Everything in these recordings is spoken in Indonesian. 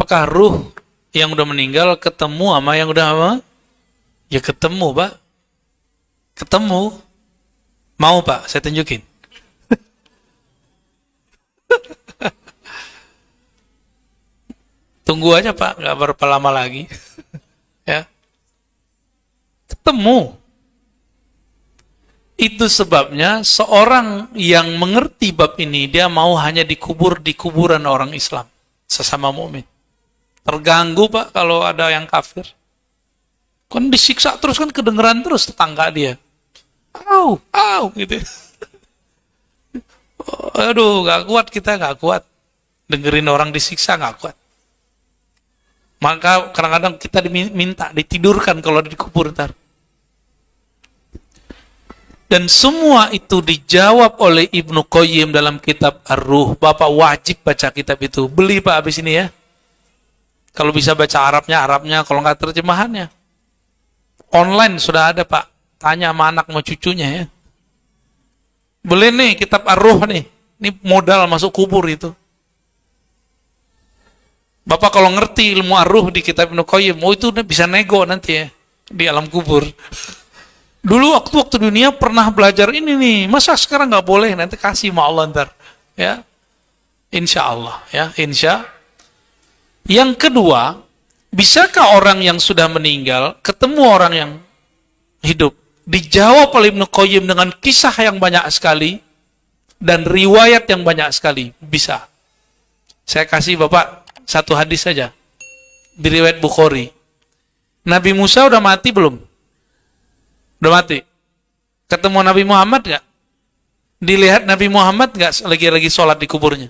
apakah ruh yang udah meninggal ketemu sama yang udah apa? Ya ketemu, Pak. Ketemu. Mau, Pak? Saya tunjukin. Tunggu aja, Pak. Nggak berapa lama lagi. Ya. Ketemu. Itu sebabnya seorang yang mengerti bab ini, dia mau hanya dikubur di kuburan orang Islam. Sesama mukmin. Terganggu, Pak, kalau ada yang kafir. Kan disiksa terus, kan kedengeran terus tetangga dia. Au, gitu. Aduh, gak kuat kita, gak kuat. Dengerin orang disiksa, gak kuat. Maka kadang-kadang kita diminta, ditidurkan kalau dikubur ntar. Dan semua itu dijawab oleh Ibnu Qayyim dalam kitab Ar-Ruh. Bapak wajib baca kitab itu. Beli, Pak, habis ini ya. Kalau bisa baca Arabnya, kalau nggak terjemahannya. Online sudah ada, Pak. Tanya sama anak sama cucunya ya. Beli nih kitab Ar-Ruh nih. Ini modal masuk kubur itu. Bapak kalau ngerti ilmu Ar-Ruh di kitab Ibnu Qayyim, itu bisa nego nanti ya di alam kubur. Dulu waktu dunia pernah belajar ini nih. Masa sekarang nggak boleh? Nanti kasih sama Allah ntar. Ya. Insya Allah ya. Yang kedua, bisakah orang yang sudah meninggal ketemu orang yang hidup? Dijawab oleh Ibnu Qayyim dengan kisah yang banyak sekali dan riwayat yang banyak sekali. Bisa. Saya kasih Bapak satu hadis saja. Di riwayat Bukhari. Nabi Musa udah mati belum? Udah mati. Ketemu Nabi Muhammad nggak? Dilihat Nabi Muhammad nggak lagi sholat di kuburnya?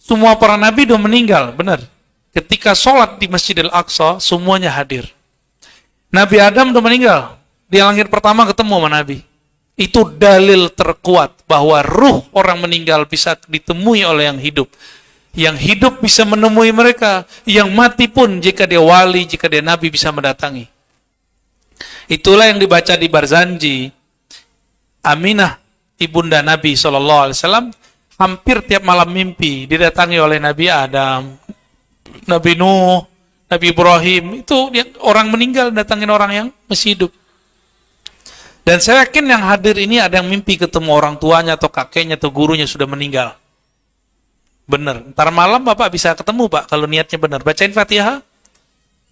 Semua para nabi udah meninggal, benar. Ketika sholat di Masjidil Aqsa, semuanya hadir. Nabi Adam udah meninggal. Dia lahir pertama ketemu sama Nabi. Itu dalil terkuat bahwa ruh orang meninggal bisa ditemui oleh yang hidup. Yang hidup bisa menemui mereka. Yang mati pun jika dia wali, jika dia Nabi bisa mendatangi. Itulah yang dibaca di Barzanji. Aminah, ibunda Nabi SAW, hampir tiap malam mimpi didatangi oleh Nabi Adam, Nabi Nuh, Nabi Ibrahim. Itu orang meninggal datangin orang yang masih hidup. Dan saya yakin yang hadir ini ada yang mimpi ketemu orang tuanya atau kakeknya atau gurunya sudah meninggal. Benar. Ntar malam Bapak bisa ketemu, Pak, kalau niatnya benar. Bacain Fatihah.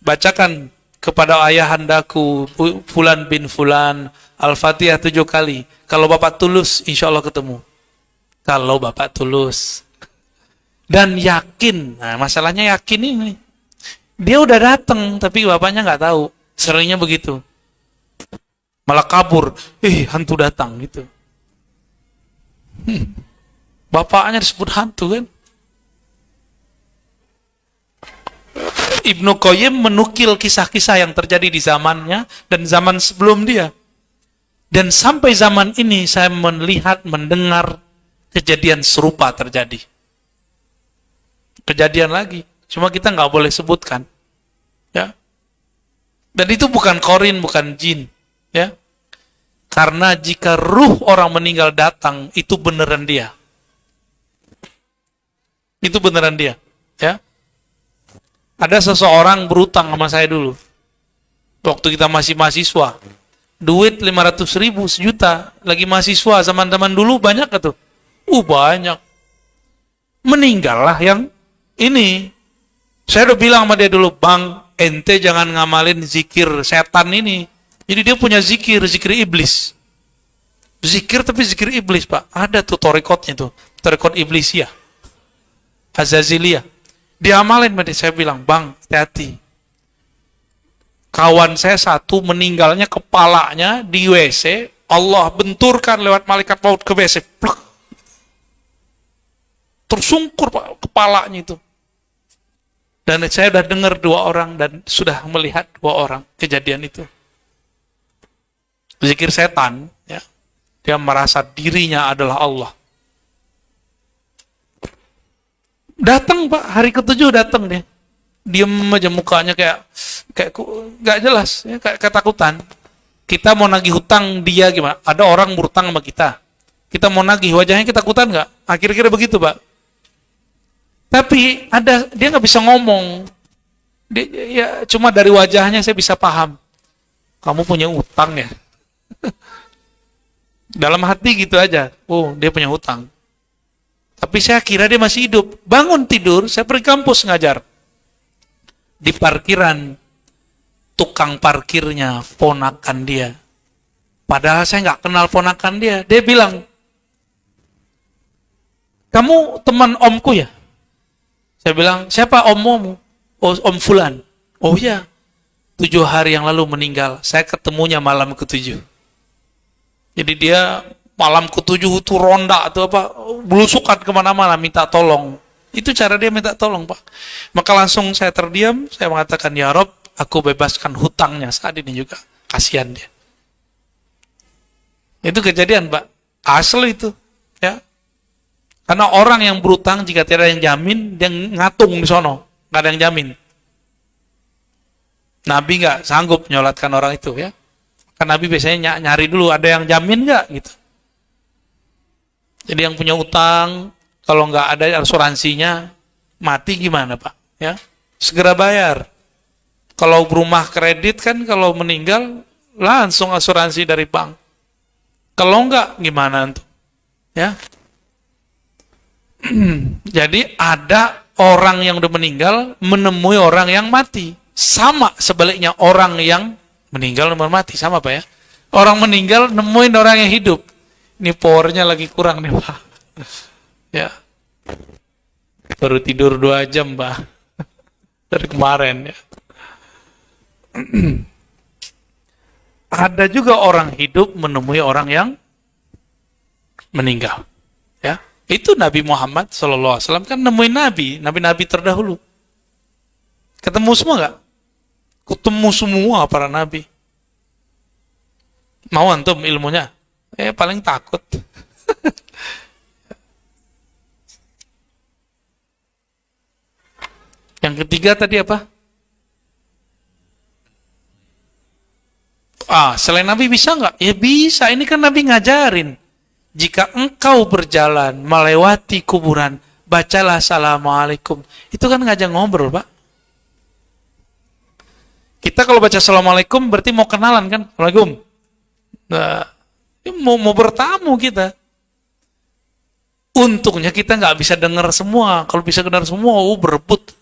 Bacakan kepada ayahandaku Fulan bin Fulan Al-Fatihah 7 kali. Kalau Bapak tulus, insya Allah ketemu. Kalau Bapak tulus. Dan yakin. Nah, masalahnya yakin ini. Dia udah datang, tapi bapaknya nggak tahu. Seringnya begitu. Malah kabur. Hantu datang gitu. Bapaknya disebut hantu kan. Ibnu Qayyim menukil kisah-kisah yang terjadi di zamannya dan zaman sebelum dia. Dan sampai zaman ini saya melihat, mendengar kejadian serupa terjadi. Kejadian lagi. Cuma kita nggak boleh sebutkan. Ya. Dan itu bukan korin, bukan jin. Ya. Karena jika ruh orang meninggal datang, itu beneran dia. Itu beneran dia. Ya. Ada seseorang berutang sama saya dulu. Waktu kita masih mahasiswa. Duit 500.000, sejuta. Lagi mahasiswa, zaman-zaman dulu banyak gak tuh? Banyak. Meninggal lah yang ini. Saya udah bilang sama dia dulu, Bang, ente jangan ngamalin zikir setan ini. Jadi dia punya zikir iblis. Zikir tapi zikir iblis, Pak. Ada tuh torikotnya tuh. Torikot iblis ya. Azaziliyah. Dia amalin, saya bilang, Bang, hati-hati. Kawan saya satu meninggalnya kepalanya di WC, Allah benturkan lewat malaikat maut ke WC. Pluk. Tersungkur, Pak, kepalanya itu. Dan saya sudah dengar 2 orang dan sudah melihat 2 orang kejadian itu. Zikir setan, ya. Dia merasa dirinya adalah Allah. Datang, Pak, hari ke-7 datang dia. Diem aja mukanya kayak gak jelas, ya, kayak ketakutan. Kita mau nagih hutang dia gimana? Ada orang berutang sama kita. Kita mau nagih, wajahnya ketakutan nggak? Kira-kira begitu, Pak. Tapi dia nggak bisa ngomong. Ya, cuma dari wajahnya saya bisa paham. Kamu punya utang ya? Dalam hati gitu aja. Oh, dia punya hutang. Tapi saya kira dia masih hidup. Bangun tidur, saya pergi kampus ngajar. Di parkiran, tukang parkirnya ponakan dia. Padahal saya nggak kenal ponakan dia. Dia bilang, kamu teman omku ya? Saya bilang, siapa ommu? Oh, Om Fulan. Oh ya, 7 hari yang lalu meninggal. Saya ketemunya malam ke-7. Jadi dia malam ke-7 itu ronda atau apa, belusukan kemana-mana minta tolong. Itu cara dia minta tolong, Pak. Maka langsung saya terdiam, saya mengatakan, ya Rob, aku bebaskan hutangnya saat ini juga. Kasihan dia. Itu kejadian, Pak. Asli itu. Ya. Karena orang yang berutang jika tidak ada yang jamin, dia ngatung di sono. Nggak ada yang jamin. Nabi nggak sanggup nyolatkan orang itu, ya. Karena Nabi biasanya nyari dulu, ada yang jamin nggak gitu. Jadi yang punya utang, kalau nggak ada asuransinya, mati gimana, Pak? Ya, segera bayar. Kalau rumah kredit kan, kalau meninggal langsung asuransi dari bank. Kalau nggak gimana tuh? Ya. Jadi ada orang yang udah meninggal menemui orang yang mati. Sama sebaliknya orang yang meninggal nemuin mati. Sama, Pak, ya. Orang meninggal nemuin orang yang hidup. Ini powernya lagi kurang nih, Pak. Ya. Baru tidur 2 jam, Pak. Dari kemarin, ya. Ada juga orang hidup menemui orang yang meninggal. Ya. Itu Nabi Muhammad SAW kan nemuin nabi terdahulu. Ketemu semua nggak? Ketemu semua para nabi. Mau antum ilmunya? Paling takut. Yang ketiga tadi apa? Selain Nabi bisa nggak? Ya bisa, ini kan Nabi ngajarin. Jika engkau berjalan melewati kuburan, bacalah Assalamualaikum. Itu kan ngajak ngobrol, Pak. Kita kalau baca Assalamualaikum berarti mau kenalan kan? Assalamualaikum. Nah, mau bertamu kita. Untungnya kita nggak bisa dengar semua. Kalau bisa dengar semua, berebut.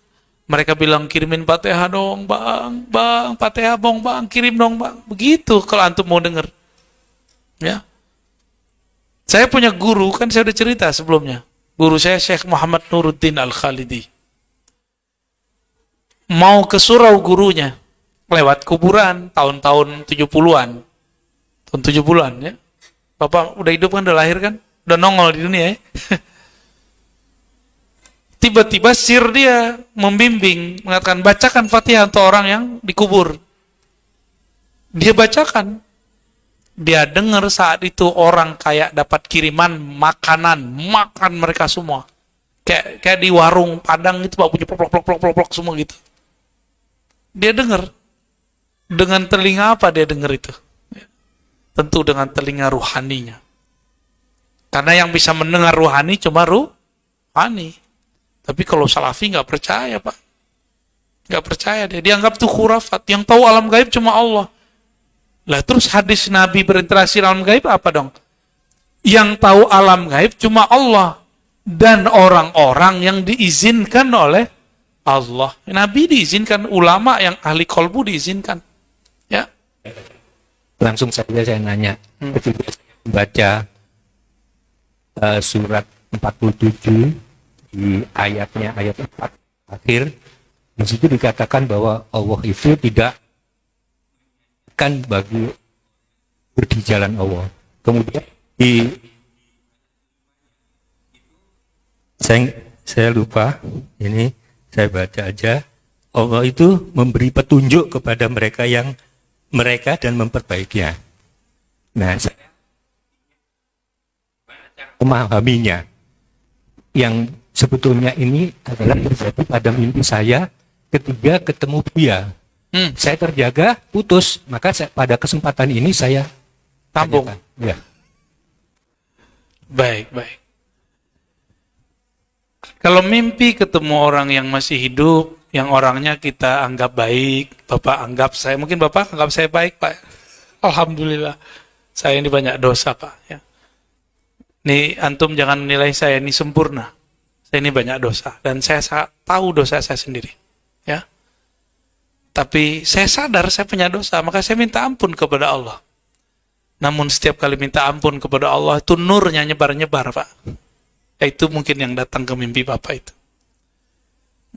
Mereka bilang, kirimin Fatihah dong, bang, Fatihah bong, bang, kirim dong, bang. Begitu kalau antum mau dengar. Ya. Saya punya guru, kan saya udah cerita sebelumnya. Guru saya Syekh Muhammad Nuruddin Al-Khalidi. Mau ke surau gurunya, lewat kuburan, tahun-tahun 70-an. Tahun 70-an, ya. Bapak udah hidup kan, udah lahir kan? Udah nongol di dunia, ya. Tiba-tiba sir dia membimbing, mengatakan, bacakan Fatihah untuk orang yang dikubur. Dia bacakan. Dia dengar saat itu orang kayak dapat kiriman makanan, makan mereka semua. Kayak di warung Padang itu, Pak, punya plok semua gitu. Dia dengar. Dengan telinga apa dia dengar itu? Tentu dengan telinga ruhaninya. Karena yang bisa mendengar ruhani cuma ruhani. Tapi kalau salafi nggak percaya, Pak. Nggak percaya dia. Dianggap itu khurafat. Yang tahu alam gaib cuma Allah. Lah terus hadis Nabi berinteraksi alam gaib apa dong? Yang tahu alam gaib cuma Allah. Dan orang-orang yang diizinkan oleh Allah. Nabi diizinkan, ulama yang ahli kolbu diizinkan. Ya. Langsung saja saya nanya. Ketika saya membaca surat 47 di ayat 4 akhir, di situ dikatakan bahwa Allah itu tidak kan bagi di jalan Allah. Kemudian saya lupa, ini saya baca aja. Allah itu memberi petunjuk kepada mereka dan memperbaikinya. Nah, saya memahaminya. Yang sebetulnya ini adalah terjadi pada mimpi saya ketika ketemu Buya. Saya terjaga, putus, maka pada kesempatan ini saya tampung. Ya. Baik. Kalau mimpi ketemu orang yang masih hidup, yang orangnya kita anggap baik, Bapak anggap saya, mungkin Bapak anggap saya baik, Pak. Alhamdulillah, saya ini banyak dosa, Pak. Ya. Nih, antum jangan nilai saya ini sempurna. Saya ini banyak dosa, dan saya tahu dosa saya sendiri. Ya. Tapi saya sadar saya punya dosa, maka saya minta ampun kepada Allah. Namun setiap kali minta ampun kepada Allah, itu nurnya nyebar-nyebar, Pak. Itu mungkin yang datang ke mimpi Bapak itu.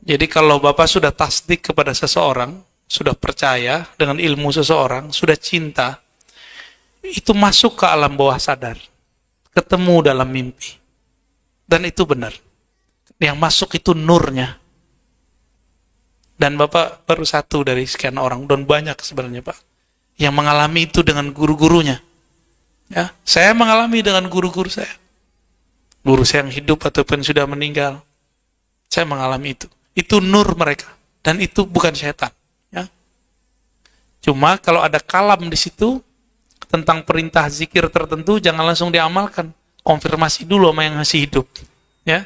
Jadi kalau Bapak sudah tasdik kepada seseorang, sudah percaya dengan ilmu seseorang, sudah cinta, itu masuk ke alam bawah sadar, ketemu dalam mimpi. Dan itu benar. Yang masuk itu nurnya. Dan Bapak baru satu dari sekian orang, dan banyak sebenarnya Pak, yang mengalami itu dengan guru-gurunya. Ya, saya mengalami dengan guru-guru saya. Guru saya yang hidup ataupun sudah meninggal. Saya mengalami itu. Itu nur mereka, dan itu bukan setan. Ya. Cuma kalau ada kalam di situ tentang perintah zikir tertentu, jangan langsung diamalkan. Konfirmasi dulu sama yang masih hidup. Ya,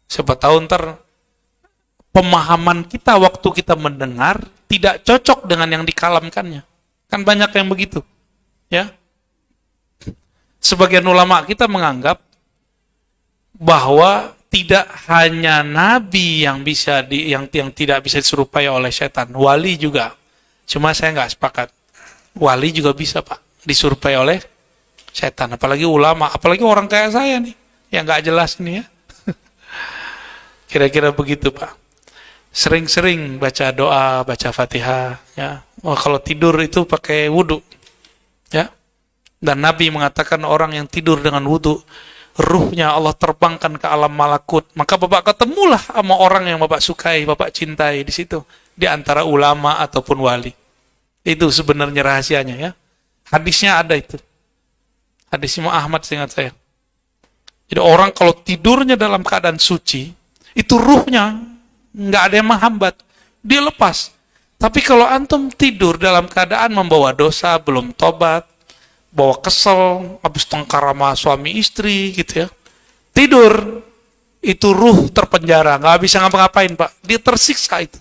siapa tahu ntar pemahaman kita waktu kita mendengar tidak cocok dengan yang dikalamkannya. Kan banyak yang begitu. Ya, sebagian ulama kita menganggap bahwa tidak hanya nabi yang bisa yang tidak bisa diserupai oleh setan, wali juga. Cuma saya nggak sepakat. Wali juga bisa, Pak, diserupai oleh setan, apalagi ulama, apalagi orang kayak saya nih, yang nggak jelas nih ya. Kira-kira begitu, Pak. Sering-sering baca doa, baca Fatihah, ya. Oh, kalau tidur itu pakai wudu, ya. Dan Nabi mengatakan orang yang tidur dengan wudu, ruhnya Allah terbangkan ke alam malakut. Maka Bapak ketemulah sama orang yang Bapak sukai, Bapak cintai di situ, di antara ulama ataupun wali. Itu sebenarnya rahasianya ya. Hadisnya ada itu. Hadis Imam Ahmad seingat saya. Jadi orang kalau tidurnya dalam keadaan suci, itu ruhnya nggak ada yang menghambat, dia lepas. Tapi kalau antum tidur dalam keadaan membawa dosa, belum tobat, bawa kesel, habis tengkar sama suami istri gitu ya, tidur, itu ruh terpenjara, nggak bisa ngapa-ngapain Pak, dia tersiksa itu.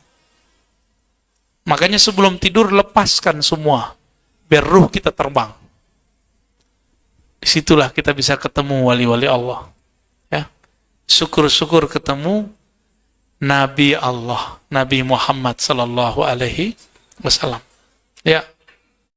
Makanya sebelum tidur lepaskan semua, biar ruh kita terbang. Disitulah kita bisa ketemu wali-wali Allah. Ya, syukur-syukur ketemu Nabi Allah, Nabi Muhammad sallallahu alaihi wasallam. Ya.